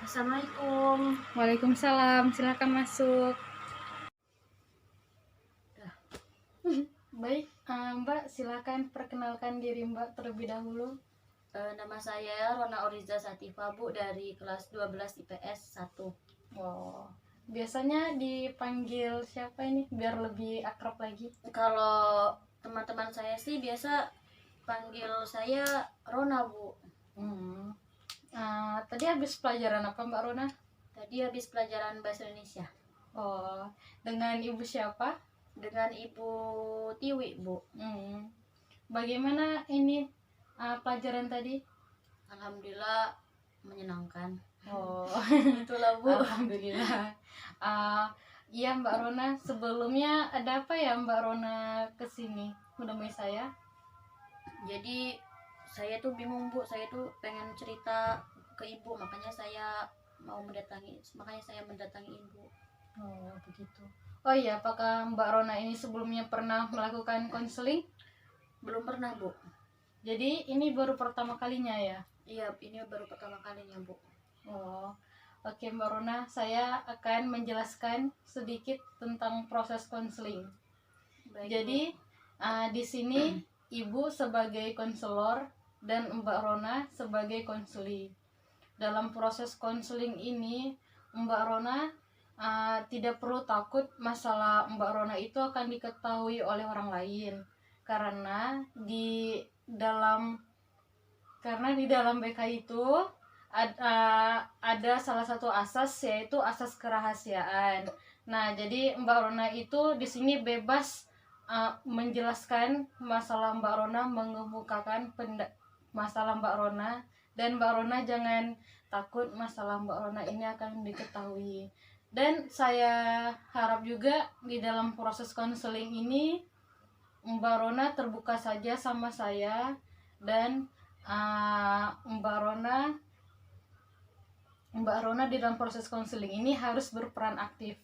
Assalamualaikum. Waalaikumsalam, silakan masuk. Baik, Mbak, silakan perkenalkan diri Mbak terlebih dahulu. Nama saya Rona Oriza Sativa, Bu, dari kelas 12 IPS 1. Wow. Biasanya dipanggil siapa ini biar lebih akrab lagi? Kalau teman-teman saya sih biasa panggil saya Rona, Bu. Tadi habis pelajaran apa Mbak Rona? Tadi habis pelajaran bahasa Indonesia. Oh, dengan ibu siapa? Dengan Ibu Tiwi, Bu. Bagaimana ini pelajaran tadi? Alhamdulillah menyenangkan. Oh, Itulah, Bu. alhamdulillah. Iya Mbak Rona, sebelumnya ada apa ya Mbak Rona kesini menemui saya? Jadi saya tuh bingung, Bu. Saya tuh pengen cerita ke Ibu, makanya saya mendatangi Ibu. Oh, begitu. Oh iya, apakah Mbak Rona ini sebelumnya pernah melakukan konseling? Belum pernah, Bu. Jadi ini baru pertama kalinya ya? Iya, ini baru pertama kalinya, Bu. Oh, oke Mbak Rona, saya akan menjelaskan sedikit tentang proses konseling. Baik, Jadi di sini Ibu sebagai konselor dan Mbak Rona sebagai konseli. Dalam proses konseling ini Mbak Rona tidak perlu takut masalah Mbak Rona itu akan diketahui oleh orang lain, karena di dalam BK itu ada salah satu asas, yaitu asas kerahasiaan. Nah, jadi Mbak Rona itu di sini bebas menjelaskan masalah Mbak Rona, mengemukakan masalah Mbak Rona, dan Mbak Rona jangan takut masalah Mbak Rona ini akan diketahui. Dan saya harap juga di dalam proses konseling ini Mbak Rona terbuka saja sama saya, dan Mbak Rona di dalam proses konseling ini harus berperan aktif.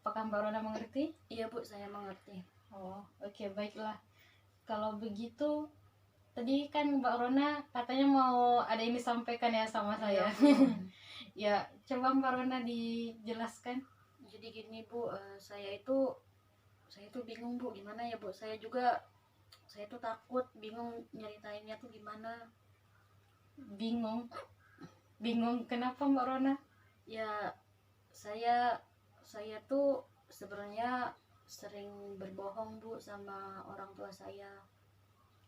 Apakah Mbak Rona mengerti? Iya, Bu, saya mengerti. Oh, oke, baiklah. Kalau begitu, tadi kan Mbak Rona katanya mau ada yang disampaikan ya sama saya. Ya, coba Mbak Rona dijelaskan. Jadi gini, Bu, saya tuh bingung, Bu, gimana ya, Bu? Saya tuh takut, bingung nyeritainnya tuh gimana. Bingung kenapa Mbak Rona? Ya, saya tuh sebenarnya sering berbohong, Bu, sama orang tua saya.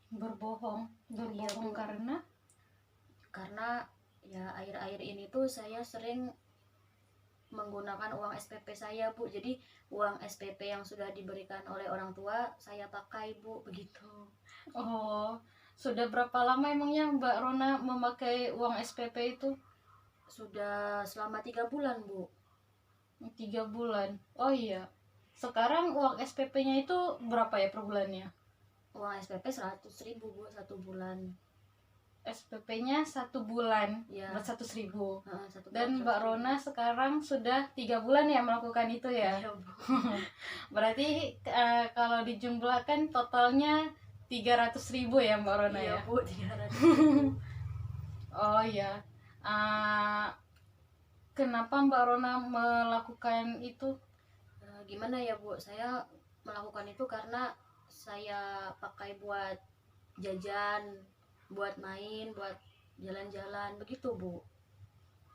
Berbohong Iya, Bu. karena Ya akhir-akhir ini tuh saya sering menggunakan uang SPP saya, Bu. Jadi uang SPP yang sudah diberikan oleh orang tua saya pakai, Bu, begitu. Oh, sudah berapa lama emangnya Mbak Rona memakai uang SPP itu? Sudah selama 3 bulan, Bu. 3 bulan. Oh iya. Sekarang uang SPP-nya itu berapa ya per bulannya? Uang SPP 100.000, Bu, 1 bulan. SPP-nya 1 bulan, Ya. 100.000. 1 bulan, Dan Mbak 100.000. Rona sekarang sudah 3 bulan ya melakukan itu ya? Iya, Bu. Berarti kalau dijumlahkan totalnya 300.000 ya Mbak Rona Iya, ya? Bu, 300.000. Oh iya. Kenapa Mbak Rona melakukan itu? Gimana ya, Bu? Saya melakukan itu karena saya pakai buat jajan, buat main, buat jalan-jalan, begitu, Bu.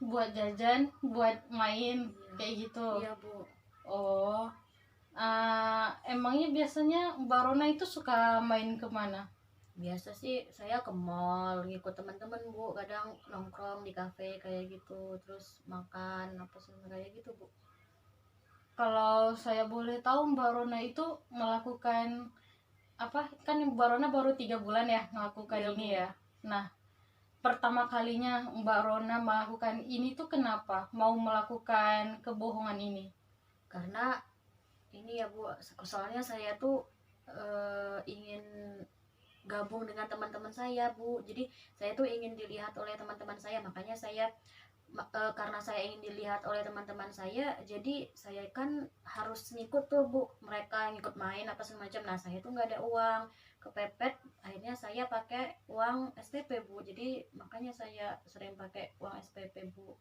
Buat jajan, buat main, Iya. kayak gitu. Iya, Bu. Oh, emangnya biasanya Mbak Rona itu suka main kemana? Biasa sih saya ke mall, ngikut teman-teman, Bu. Kadang nongkrong di kafe kayak gitu, terus makan apa sih kayak gitu, Bu. Kalau saya boleh tahu Mbak Rona itu melakukan apa? Kan Mbak Rona baru 3 bulan ya melakukan Iya, ini Bu. ya. Nah, pertama kalinya Mbak Rona melakukan ini tuh kenapa? Mau melakukan kebohongan ini? Karena ini ya, Bu, soalnya saya tuh ingin gabung dengan teman-teman saya, Bu. Jadi saya tuh ingin dilihat oleh teman-teman saya, makanya karena saya ingin dilihat oleh teman-teman saya, jadi saya kan harus ngikut tuh, Bu. Mereka ngikut main apa semacam. Nah, saya tuh nggak ada uang. kepepet, akhirnya saya pakai uang SPP Bu, jadi makanya saya sering pakai uang SPP Bu.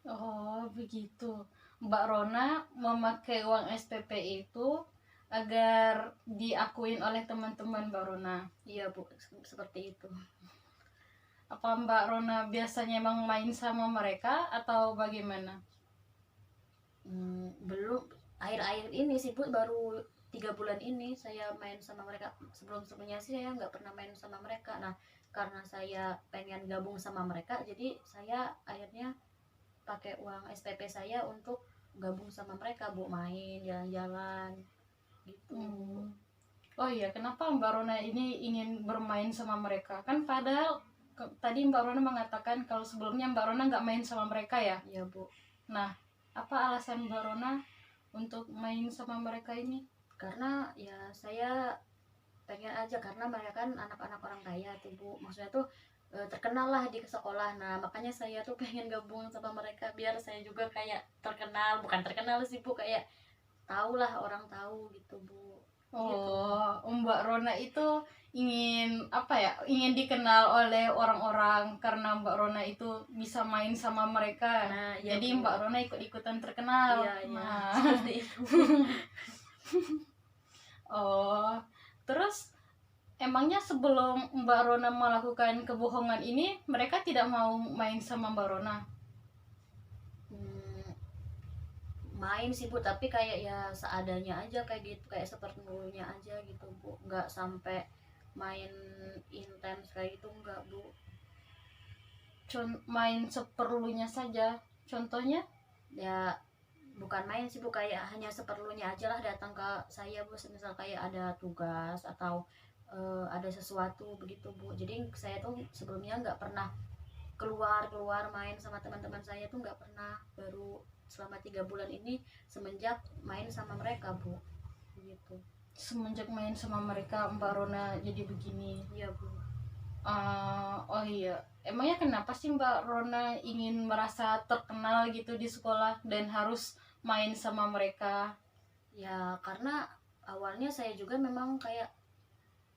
Oh begitu. Mbak Rona memakai uang SPP itu agar diakuin oleh teman-teman Mbak Rona. Iya Bu, seperti itu. Apa Mbak Rona biasanya emang main sama mereka atau bagaimana? Belum, akhir-akhir ini sih Bu, baru 3 bulan ini saya main sama mereka. Sebelumnya sih saya nggak pernah main sama mereka. Nah, karena saya pengen gabung sama mereka, jadi saya akhirnya pakai uang SPP saya untuk gabung sama mereka Bu, main jalan-jalan gitu. Oh iya, kenapa Mbak Rona ini ingin bermain sama mereka? Kan padahal tadi Mbak Rona mengatakan kalau sebelumnya Mbak Rona nggak main sama mereka ya. Iya Bu, Nah, apa alasan Mbak Rona untuk main sama mereka ini? karena ya saya pengen aja, karena mereka kan anak-anak orang kaya tuh Bu, maksudnya tuh terkenal lah di sekolah. Nah, makanya saya tuh pengen gabung sama mereka biar saya juga kayak terkenal, bukan terkenal sih Bu, kayak tahu lah, orang tahu gitu Bu. Gitu. Oh, Mbak Rona itu ingin apa ya? Ingin dikenal oleh orang-orang karena Mbak Rona itu bisa main sama mereka. Nah, iya Jadi Bu. Mbak Rona ikut-ikutan terkenal. Iya, iya. Nah, Seperti itu. oh, terus emangnya sebelum Mbak Rona melakukan kebohongan ini, mereka tidak mau main sama Mbak Rona? Hmm, main sih Bu, tapi kayak ya seadanya aja, kayak gitu, kayak seperlunya aja gitu Bu, nggak sampai main intens kayak gitu, nggak Bu. Main seperlunya saja. Contohnya? Ya bukan main sih Bu, kayak hanya seperlunya aja lah, datang ke saya Bu, misal kayak ada tugas atau ada sesuatu begitu Bu. Jadi saya tuh sebelumnya nggak pernah keluar keluar main sama teman-teman saya tuh nggak pernah, baru selama 3 bulan ini semenjak main sama mereka Bu, gitu. Semenjak main sama mereka Mbak Rona jadi begini. Iya Bu. Oh iya, emangnya kenapa sih Mbak Rona ingin merasa terkenal gitu di sekolah dan harus main sama mereka? Ya karena awalnya saya juga memang kayak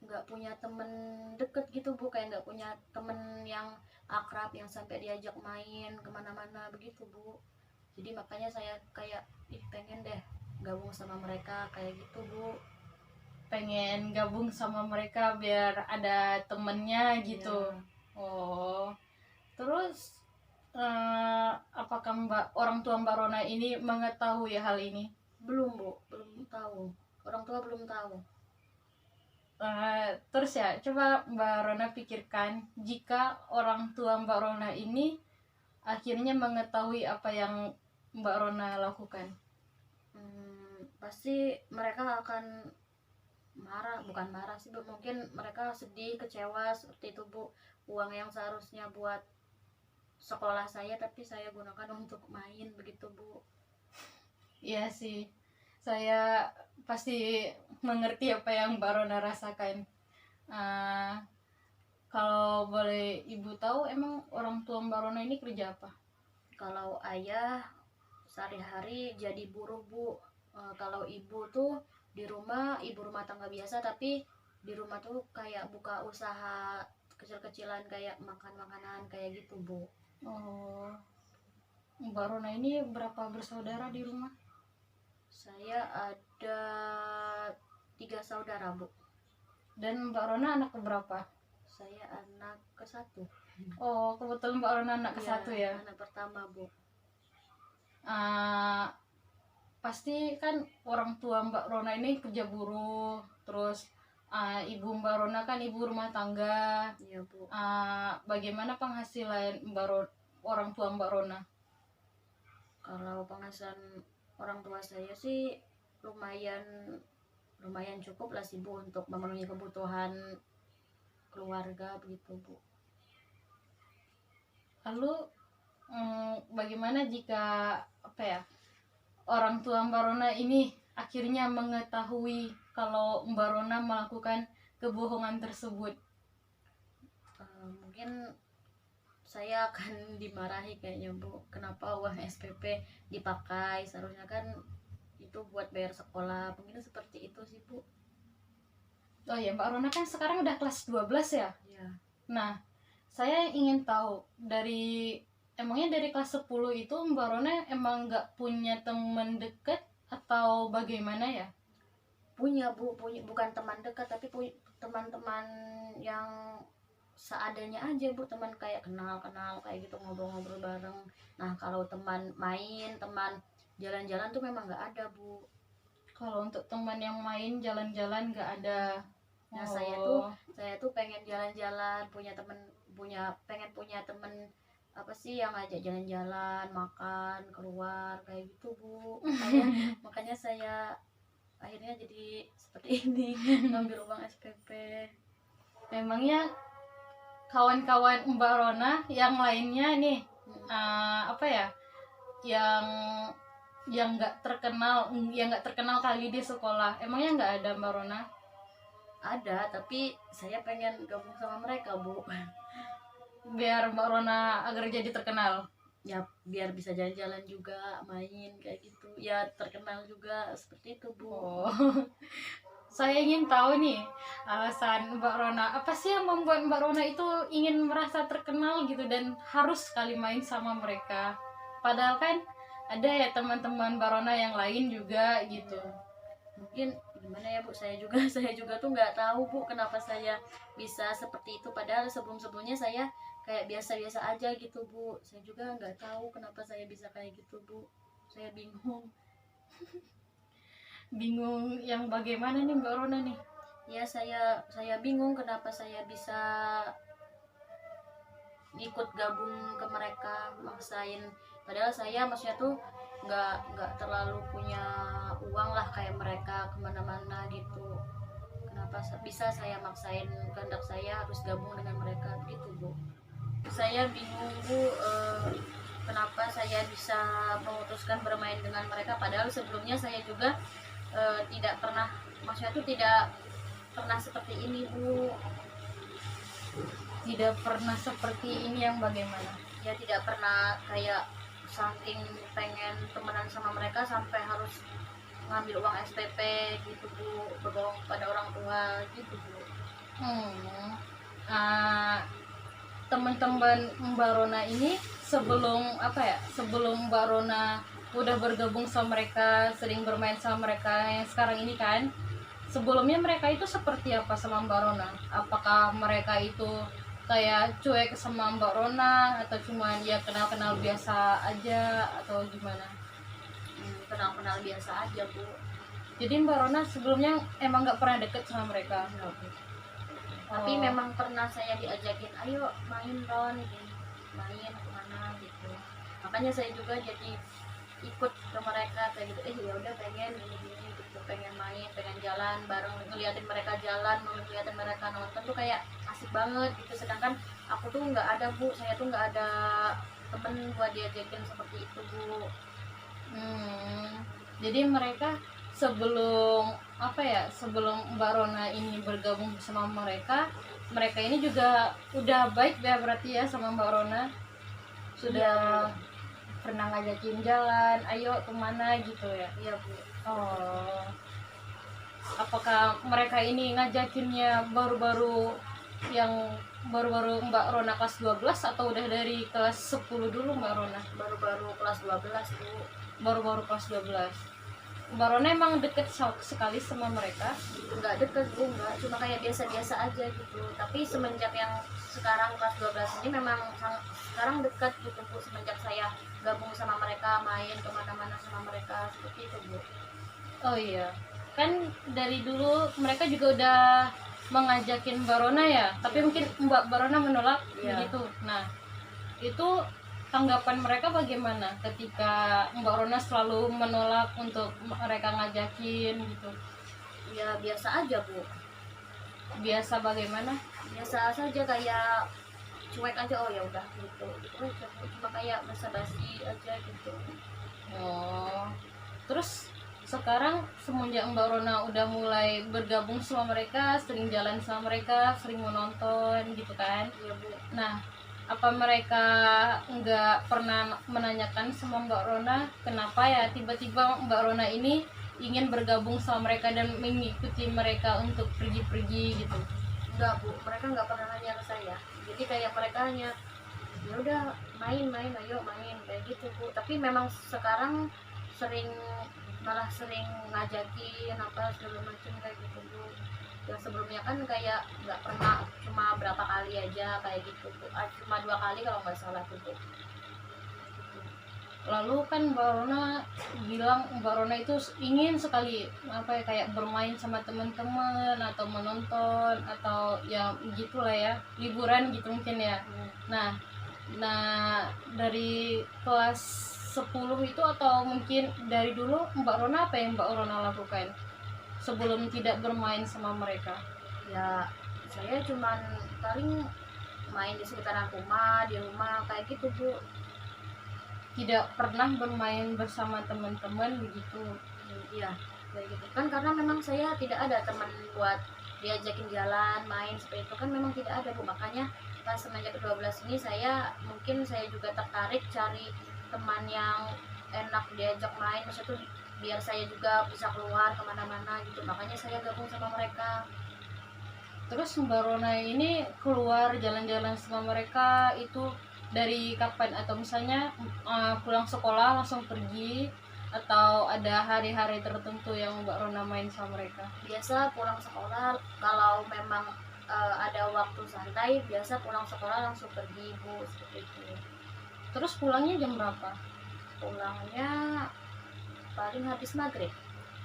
nggak punya temen deket gitu Bu, kayak nggak punya temen yang akrab yang sampai diajak main kemana-mana begitu Bu. Jadi makanya saya kayak pengen deh gabung sama mereka kayak gitu Bu. Pengen gabung sama mereka biar ada temennya gitu. Ya, Oh, terus apakah orang tua Mbak Rona ini mengetahui hal ini? belum Bu, belum tahu, orang tua belum tahu. Terus ya, coba Mbak Rona pikirkan jika orang tua Mbak Rona ini akhirnya mengetahui apa yang Mbak Rona lakukan. Pasti mereka akan marah, bukan marah sih Bu, mungkin mereka sedih, kecewa seperti itu Bu. Uang yang seharusnya buat sekolah saya tapi saya gunakan untuk main begitu Bu. Iya sih, saya pasti mengerti apa yang Mbak Rona rasakan. Uh, Kalau boleh Ibu tahu, emang orang tua Mbak Rona ini kerja apa? Kalau ayah sehari-hari jadi buruh Bu. Kalau ibu tuh di rumah, ibu rumah tangga biasa, tapi di rumah tuh kayak buka usaha kecil-kecilan kayak makan makanan kayak gitu Bu. Oh, Mbak Rona ini berapa bersaudara di rumah? Saya ada 3 saudara Bu. Dan Mbak Rona anak keberapa? Saya anak ke-1. Oh, kebetulan Mbak Rona anak ke-1 ya. Anak pertama Bu. Pasti kan orang tua Mbak Rona ini kerja buruh, terus ibu Mbak Rona kan ibu rumah tangga. Iya Bu. Bagaimana penghasilan orang tua Mbak Rona? Kalau penghasilan orang tua saya sih lumayan cukup lah sih Bu, untuk memenuhi kebutuhan keluarga begitu Bu. Lalu bagaimana jika apa ya, orang tua Mbak Rona ini akhirnya mengetahui kalau Mbak Rona melakukan kebohongan tersebut? Mungkin saya akan dimarahi kayaknya Bu. Kenapa uang SPP dipakai, seharusnya kan itu buat bayar sekolah, mungkin seperti itu sih Bu. Oh ya, Mbak Rona kan sekarang udah kelas 12 ya. Ya. Nah, saya ingin tahu emangnya dari kelas 10 itu Mbak Rona emang nggak punya teman dekat atau bagaimana ya? Punya Bu, punya, bukan teman dekat tapi punya teman-teman yang seadanya aja Bu, teman kayak kenal-kenal kayak gitu, ngobrol-ngobrol bareng. Nah kalau teman main, teman jalan-jalan tuh memang nggak ada Bu. Kalau untuk teman yang main jalan-jalan nggak ada. Nah Oh, saya tuh pengen jalan-jalan, punya temen, pengen punya temen apa sih yang ngajak jalan-jalan, makan, keluar kayak gitu Bu. Makanya saya akhirnya jadi seperti ini, ngambil uang SPP. memangnya kawan-kawan Mbak Rona yang lainnya nih, apa ya, yang nggak terkenal kali di sekolah, emangnya nggak ada Mbak Rona? Ada, tapi saya pengen gabung sama mereka Bu. Biar Mbak Rona agar jadi terkenal. Ya biar bisa jalan-jalan juga, main kayak gitu, ya terkenal juga seperti itu Bu. Oh, saya ingin tahu nih alasan Mbak Rona. Apa sih yang membuat Mbak Rona itu ingin merasa terkenal gitu dan harus sekali main sama mereka? Padahal kan ada ya teman-teman Mbak Rona yang lain juga gitu. Mungkin gimana ya Bu, saya juga tuh nggak tahu Bu kenapa saya bisa seperti itu, padahal sebelum-sebelumnya saya kayak biasa-biasa aja gitu Bu. Saya juga nggak tahu kenapa saya bisa kayak gitu Bu, saya bingung. Bingung yang bagaimana nih Mbak Rona nih? Ya saya bingung kenapa saya bisa ikut gabung ke mereka, maksain, padahal saya maksudnya tuh nggak terlalu punya uang lah kayak mereka kemana-mana gitu. Kenapa bisa saya maksain kehendak saya harus gabung dengan mereka gitu Bu. Saya bingung Bu, kenapa saya bisa memutuskan bermain dengan mereka, padahal sebelumnya saya juga tidak pernah, maksudnya tuh tidak pernah seperti ini Bu. Tidak pernah seperti ini yang bagaimana? Ya tidak pernah kayak saking pengen temenan sama mereka sampai harus ngambil uang SPP gitu Bu, berbohong pada orang tua gitu Bu. Hmm. Ah, teman-teman Mbak Rona ini sebelum Mbak Rona udah bergabung sama mereka, sering bermain sama mereka yang sekarang ini kan, sebelumnya mereka itu seperti apa sama Mbak Rona? Apakah mereka itu kayak cuek sama Mbak Rona atau cuma ya kenal-kenal biasa aja atau gimana? Kenal-kenal biasa aja Bu. Jadi Mbak Rona sebelumnya emang nggak pernah deket sama mereka? Enggak, Bu. Tapi memang pernah saya diajakin, ayo main Ron, gitu. Main kemana gitu. Makanya saya juga jadi ikut ke mereka kayak gitu. Ya udah pengen gini gitu, pengen main, pengen jalan bareng, ngeliatin mereka jalan, ngeliatin mereka nonton tuh kayak asik banget gitu. Sedangkan aku tuh nggak ada Bu, saya tuh nggak ada temen buat diajakin seperti itu Bu. Jadi mereka sebelum sebelum Mbak Rona ini bergabung bersama mereka ini juga udah baik ya berarti ya sama Mbak Rona, sudah pernah ngajakin jalan, ayo kemana gitu ya? Iya Bu. Oh, apakah mereka ini ngajakinnya baru-baru Mbak Rona kelas 12 atau udah dari kelas 10 dulu Mbak Rona? Baru-baru kelas 12 Bu. Baru-baru kelas 12. Mbak Rona emang deket sekali sama mereka? Nggak deket Bu, nggak, cuma kayak biasa-biasa aja gitu. Tapi semenjak yang sekarang kelas 12 ini memang sekarang dekat gitu Bu, semenjak saya gabung sama mereka, main kemana-mana sama mereka seperti itu Bu. Oh iya, kan dari dulu mereka juga udah mengajakin Mbak Rona ya, tapi mungkin Mbak Rona menolak begitu. Nah, itu tanggapan mereka bagaimana ketika Mbak Rona selalu menolak untuk mereka ngajakin gitu? Ya biasa aja Bu. Biasa bagaimana? Biasa saja, kayak cuek aja, oh ya udah gitu. Cuma kayak basa-basi aja gitu. Oh, terus sekarang semenjak Mbak Rona udah mulai bergabung sama mereka, sering jalan sama mereka, sering menonton gitu kan? Iya Bu. Nah, apa mereka nggak pernah menanyakan sama Mbak Rona kenapa ya tiba-tiba Mbak Rona ini ingin bergabung sama mereka dan mengikuti mereka untuk pergi-pergi gitu? Enggak bu, mereka nggak pernah nanya ke saya. Jadi kayak mereka hanya ya udah main-main, ayo main kayak gitu bu. Tapi memang sekarang sering, malah sering ngajakin apa segala macam kayak gitu bu. Yang sebelumnya kan kayak nggak pernah, cuma berapa kali aja kayak gitu bu. Cuma 2 kali kalau nggak salah tuh bu. Lalu kan Mbak Rona bilang Mbak Rona itu ingin sekali apa ya, kayak bermain sama teman-teman atau menonton atau ya gitulah ya, liburan gitu mungkin ya. Nah, dari kelas 10 itu atau mungkin dari dulu Mbak Rona, apa yang Mbak Rona lakukan sebelum tidak bermain sama mereka? Ya saya cuman paling main di sekitaran rumah, di rumah kayak gitu bu. Tidak pernah bermain bersama teman-teman begitu? Iya kayak gitu kan, karena memang saya tidak ada teman buat diajakin jalan main seperti itu kan, memang tidak ada bu. Makanya pas semenjak ke-12 ini saya juga tertarik cari teman yang enak diajak main, maksudnya tuh biar saya juga bisa keluar kemana-mana gitu, makanya saya gabung sama mereka. Terus Mbak Rona ini keluar jalan-jalan sama mereka itu dari kapan? Atau misalnya pulang sekolah langsung pergi, atau ada hari-hari tertentu yang Mbak Rona main sama mereka? Biasa pulang sekolah, kalau memang ada waktu santai, biasa pulang sekolah langsung pergi bu, seperti itu. Terus pulangnya jam berapa? Pulangnya paling habis maghrib.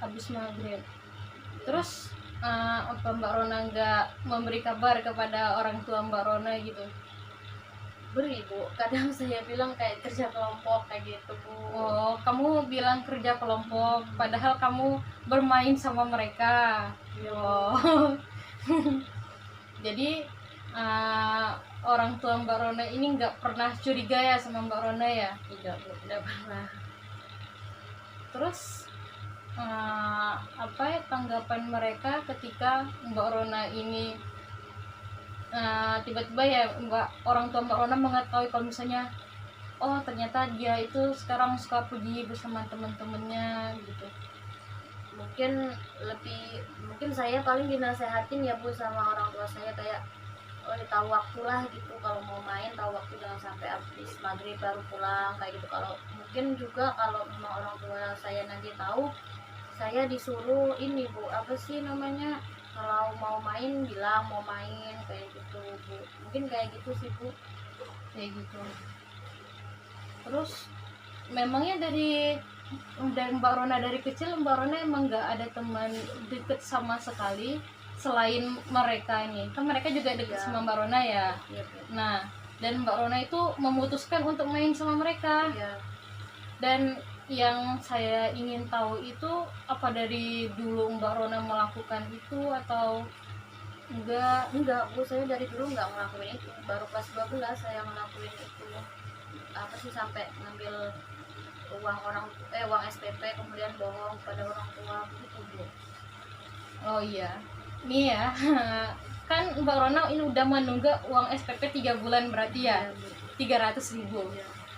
Habis maghrib. Terus apa Mbak Rona nggak memberi kabar kepada orang tua Mbak Rona gitu? Beri bu, kadang saya bilang kayak kerja kelompok kayak gitu bu. Oh, kamu bilang kerja kelompok, padahal kamu bermain sama mereka. Oh. Jadi orang tua Mbak Rona ini nggak pernah curiga ya sama Mbak Rona ya? Tidak bu, tidak pernah. Terus apa ya tanggapan mereka ketika Mbak Rona ini tiba-tiba ya orang tua Mbak Rona mengetahui kalau misalnya oh ternyata dia itu sekarang suka pergi bersama teman-temannya gitu? Mungkin saya paling dinasehatin ya bu sama orang tua saya, kayak oh tahu waktu lah gitu, kalau mau main tahu waktu, jangan sampai habis maghrib baru pulang kayak gitu. Kalau mungkin juga kalau memang orang tua saya nanti tahu, saya disuruh ini bu, apa sih namanya, kalau mau main bilang mau main kayak gitu bu. Mungkin kayak gitu sih bu. Kayak gitu. Terus memangnya dari Mbak Rona dari kecil Mbak Rona emang nggak ada teman deket sama sekali selain mereka ini? Kan mereka juga deket sama Mbak Rona ya. Iya bu. Nah, dan Mbak Rona itu memutuskan untuk main sama mereka. Iya. Dan yang saya ingin tahu itu apa dari dulu Mbak Rona melakukan itu atau Enggak bu, saya dari dulu nggak ngelakuin itu, baru kelas 12 saya ngelakuin itu. Apa sih, sampai ngambil uang SPP kemudian bohong pada orang tua gitu bu. Oh iya, nih ya. Kan Mbak Rona ini udah menunggak uang SPP 3 bulan berarti ya, 300.000.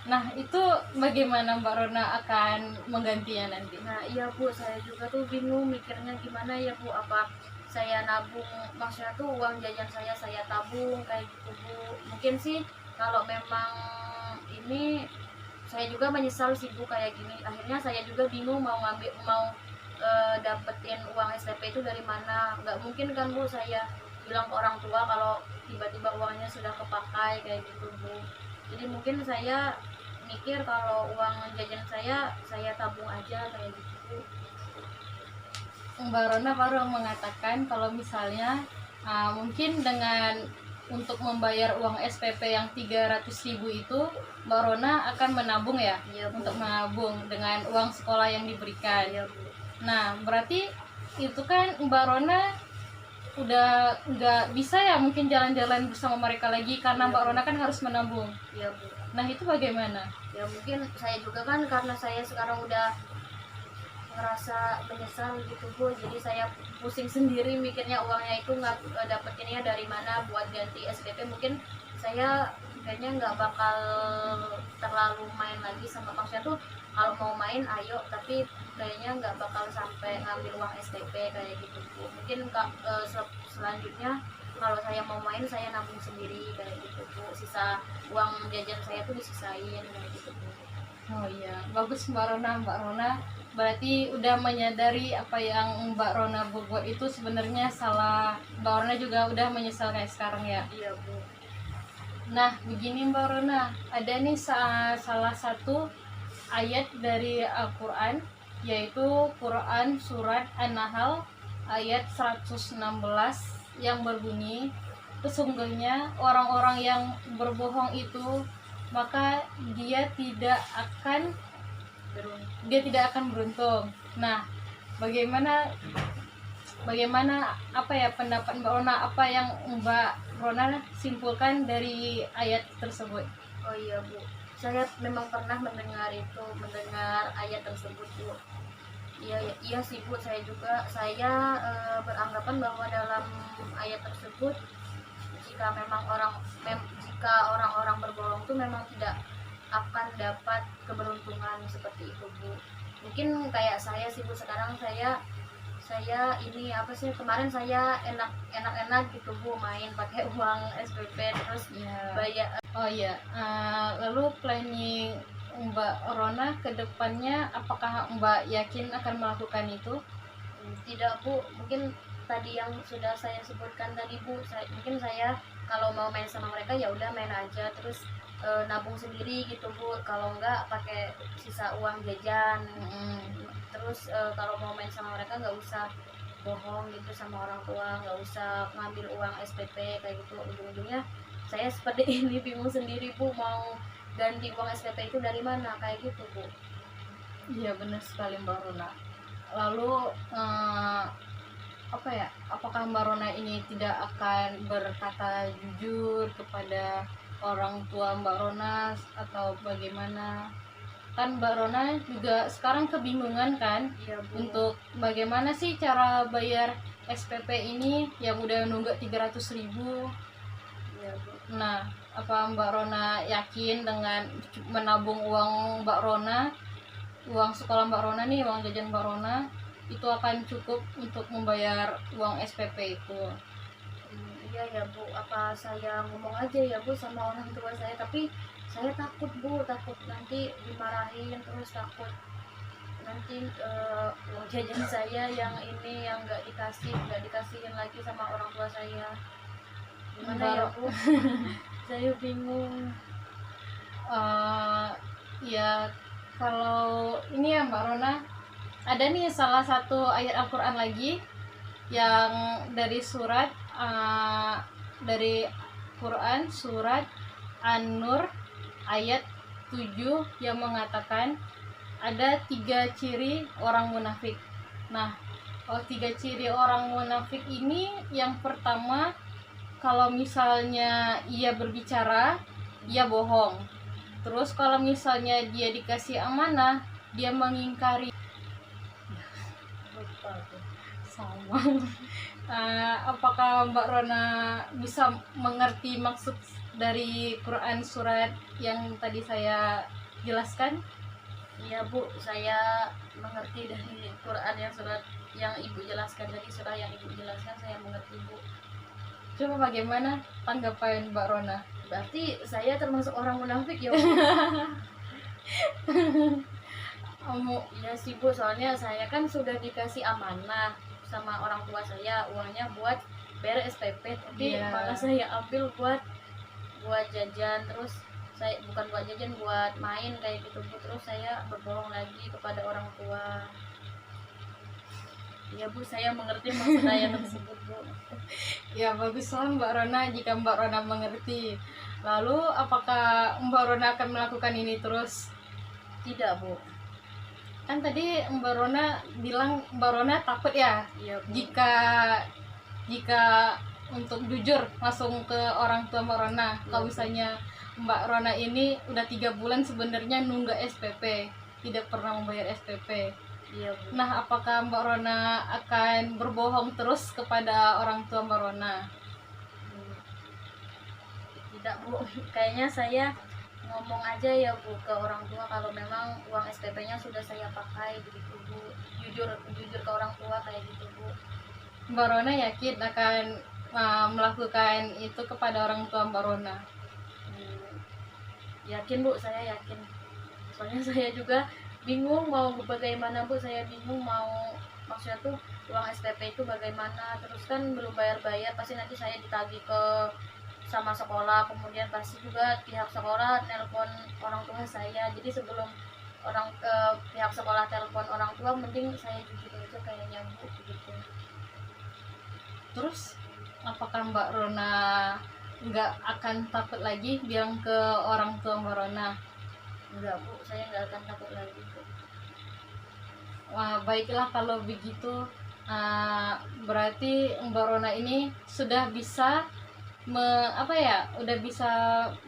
Nah itu bagaimana Mbak Rona akan menggantinya nanti? Nah iya bu, saya juga tuh bingung mikirnya gimana ya bu, apa saya nabung, maksudnya tuh uang jajan saya tabung kayak gitu bu. Mungkin sih kalau memang ini, saya juga menyesal sih bu kayak gini. Akhirnya saya juga bingung mau dapetin uang SPP itu dari mana. Nggak mungkin kan bu saya bilang ke orang tua kalau tiba-tiba uangnya sudah kepakai kayak gitu bu. Jadi mungkin saya mikir kalau uang jajan saya tabung aja kayak gitu. Mbak Rona baru mengatakan kalau misalnya mungkin dengan untuk membayar uang SPP yang 300.000 itu Mbak Rona akan menabung ya, Iya, Bu. untuk menabung dengan uang sekolah yang diberikan. Iya, Bu. Nah berarti itu kan Mbak Rona udah nggak bisa ya mungkin jalan-jalan bersama mereka lagi karena Iya, Mbak Bu. Rona kan harus menabung. Iya bu. Nah itu bagaimana? Ya mungkin saya juga kan, karena saya sekarang udah ngerasa menyesal gitu bu, jadi saya pusing sendiri mikirnya uangnya itu nggak dapetinnya dari mana buat ganti SPP. Mungkin saya kayaknya nggak bakal terlalu main lagi sama, maksudnya tuh kalau mau main ayo, tapi kayaknya nggak bakal sampai ngambil uang SPP kayak gitu Bu. Mungkin selanjutnya kalau saya mau main saya nabung sendiri kayak gitu Bu, sisa uang jajan saya tuh disisain kayak gitu Bu. Oh iya, bagus Mbak Rona. Mbak Rona berarti udah menyadari apa yang Mbak Rona berbuat itu sebenarnya salah. Mbak Rona juga udah menyesal kayak sekarang ya. Iya Bu. Nah, begini Mbak Rona, ada nih salah satu ayat dari Al-Quran, yaitu Quran Surat An-Nahl ayat 116 yang berbunyi, sesungguhnya orang-orang yang berbohong itu maka dia tidak akan beruntung. Nah, bagaimana apa ya pendapat Mbak Rona, apa yang Mbak Rona simpulkan dari ayat tersebut? Oh iya Bu, saya memang pernah mendengar ayat tersebut Bu. Iya sih Bu, saya beranggapan bahwa dalam ayat tersebut jika orang-orang berbohong itu memang tidak akan dapat keberuntungan seperti itu Bu. Mungkin kayak saya sih Bu, sekarang saya ini apa sih, kemarin saya enak-enak gitu Bu, main pakai uang SPP terus bayar. Oh iya, lalu planning Mbak Rona ke depannya, apakah Mbak yakin akan melakukan itu? Tidak Bu, mungkin tadi yang sudah saya sebutkan tadi Bu, mungkin saya kalau mau main sama mereka ya udah main aja, terus nabung sendiri gitu Bu, kalau enggak pakai sisa uang jajan. Terus kalau mau main sama mereka nggak usah bohong gitu sama orang tua, nggak usah ngambil uang SPP kayak gitu. Ujung-ujungnya saya seperti ini bingung sendiri Bu, mau ganti uang SPP itu dari mana kayak gitu Bu. Iya benar sekali Mbak Rona. Lalu apakah Mbak Rona ini tidak akan berkata jujur kepada orang tua Mbak Rona atau bagaimana? Kan Mbak Rona juga sekarang kebingungan kan, Iya, Bu. untuk bagaimana sih cara bayar SPP ini yang udah nunggak 300.000. Iya, Bu. Nah, apa Mbak Rona yakin dengan menabung uang Mbak Rona, uang sekolah Mbak Rona nih, uang jajan Mbak Rona, itu akan cukup untuk membayar uang SPP itu? Iya ya Bu, apa saya ngomong aja ya Bu sama orang tua saya, tapi saya takut Bu, takut nanti dimarahin, terus takut nanti uang jajan saya yang ini yang nggak dikasihin lagi sama orang tua saya. Gimana ya Bu? Saya bingung. Ya kalau ini ya Mbak Rona, ada nih salah satu ayat Al-Quran lagi yang dari Quran surat An-Nur ayat 7 yang mengatakan ada 3 ciri orang munafik. Nah, 3 ciri orang munafik ini, yang pertama, kalau misalnya ia berbicara, ia bohong. Terus kalau misalnya dia dikasih amanah, dia mengingkari. Sama. Apakah Mbak Rona bisa mengerti maksud dari Quran surat yang tadi saya jelaskan? Iya Bu, saya mengerti dari Quran yang surat yang Ibu jelaskan tadi, surah yang Ibu jelaskan saya mengerti Bu. Coba bagaimana tanggapan Mbak Rona? Berarti saya termasuk orang munafik ya Bu? Iya sih Bu, soalnya saya kan sudah dikasih amanah sama orang tua saya, uangnya buat bayar SPP, tapi malah saya ambil buat jajan, terus saya bukan buat jajan, buat main kayak gitu Bu, terus saya berbohong lagi kepada orang tua. Iya Bu, saya mengerti maksud ayat tersebut Bu. Ya baguslah Mbak Rona jika Mbak Rona mengerti. Lalu apakah Mbak Rona akan melakukan ini terus? Tidak Bu. Kan tadi Mbak Rona bilang Mbak Rona takut ya, iya, Bu. jika untuk jujur langsung ke orang tua Mbak Rona. Kalau misalnya Mbak Rona ini udah 3 bulan sebenarnya nunggak SPP, tidak pernah membayar SPP. Iya Bu. Nah, apakah Mbak Rona akan berbohong terus kepada orang tua Mbak Rona? Tidak Bu, kayaknya saya ngomong aja ya Bu ke orang tua kalau memang uang SPP-nya sudah saya pakai begitu Bu. Jujur jujur ke orang tua kayak gitu Bu. Mbak Rona yakin akan melakukan itu kepada orang tua Mbak Rona? Hmm, yakin Bu, saya yakin. Soalnya saya juga bingung mau bagaimana Bu, saya bingung mau maksudnya tuh uang SPP itu bagaimana, terus kan belum bayar-bayar pasti nanti saya ditagih ke sama sekolah, kemudian pasti juga pihak sekolah telepon orang tua saya. Jadi sebelum pihak sekolah telepon orang tua mending saya jujur aja kayaknya Bu gitu. Terus apakah Mbak Rona nggak akan takut lagi bilang ke orang tua Mbak Rona? Enggak Bu, saya nggak akan takut lagi Bu. Wah, baiklah kalau begitu. Berarti Mbak Rona ini sudah bisa udah bisa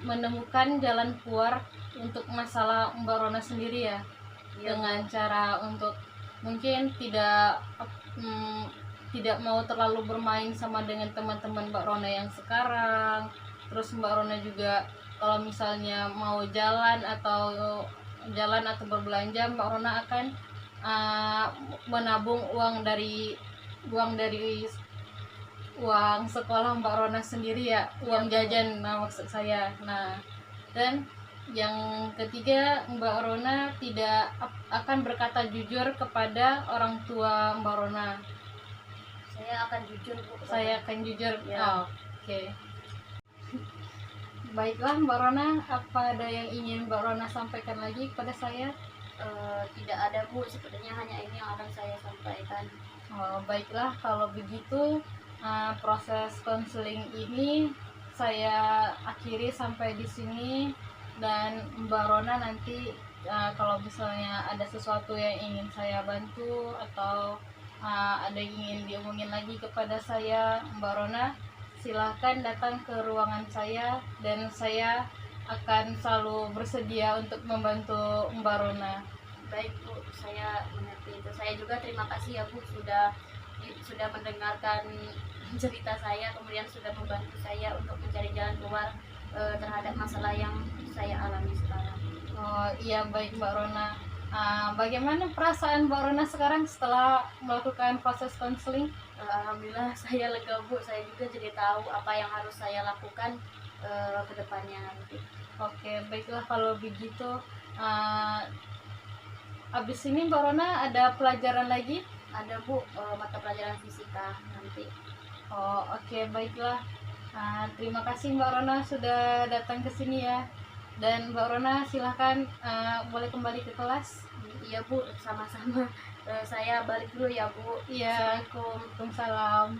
menemukan jalan keluar untuk masalah Mbak Rona sendiri ya. Iya, Dengan cara untuk mungkin mm, tidak mau terlalu bermain sama dengan teman-teman Mbak Rona yang sekarang. Terus Mbak Rona juga kalau misalnya mau jalan atau berbelanja, Mbak Rona akan menabung uang dari uang sekolah Mbak Rona sendiri ya, uang jajan, nah maksud saya. Nah, dan yang ketiga, Mbak Rona tidak akan berkata jujur kepada orang tua Mbak Rona. saya akan jujur Bu. Saya akan jujur. Ya. Oke. Baiklah Mbak Rona, apa ada yang ingin Mbak Rona sampaikan lagi kepada saya? Tidak ada Bu, sepertinya hanya ini yang akan saya sampaikan. Baiklah kalau begitu, proses konseling ini saya akhiri sampai di sini, dan Mbak Rona nanti kalau misalnya ada sesuatu yang ingin saya bantu atau ada yang ingin diomongin lagi kepada saya, Mbak Rona silahkan datang ke ruangan saya dan saya akan selalu bersedia untuk membantu Mbak Rona. Baik Bu, saya mengerti itu. Saya juga terima kasih ya Bu sudah mendengarkan cerita saya, kemudian sudah membantu saya untuk mencari jalan keluar terhadap masalah yang saya alami sekarang. Oh iya, baik Mbak Rona. Bagaimana perasaan Mbak Rona sekarang setelah melakukan proses konseling? Alhamdulillah saya lega Bu, saya juga jadi tahu apa yang harus saya lakukan ke depannya nanti. Oke, baiklah kalau begitu. Abis ini Mbak Rona ada pelajaran lagi? Ada Bu, mata pelajaran fisika nanti. Oh oke, baiklah. Terima kasih Mbak Rona sudah datang ke sini ya. Dan Mbak Rona silahkan boleh kembali ke kelas. Iya Bu, sama-sama. Saya balik dulu ya Bu. Iya, Waalaikumsalam.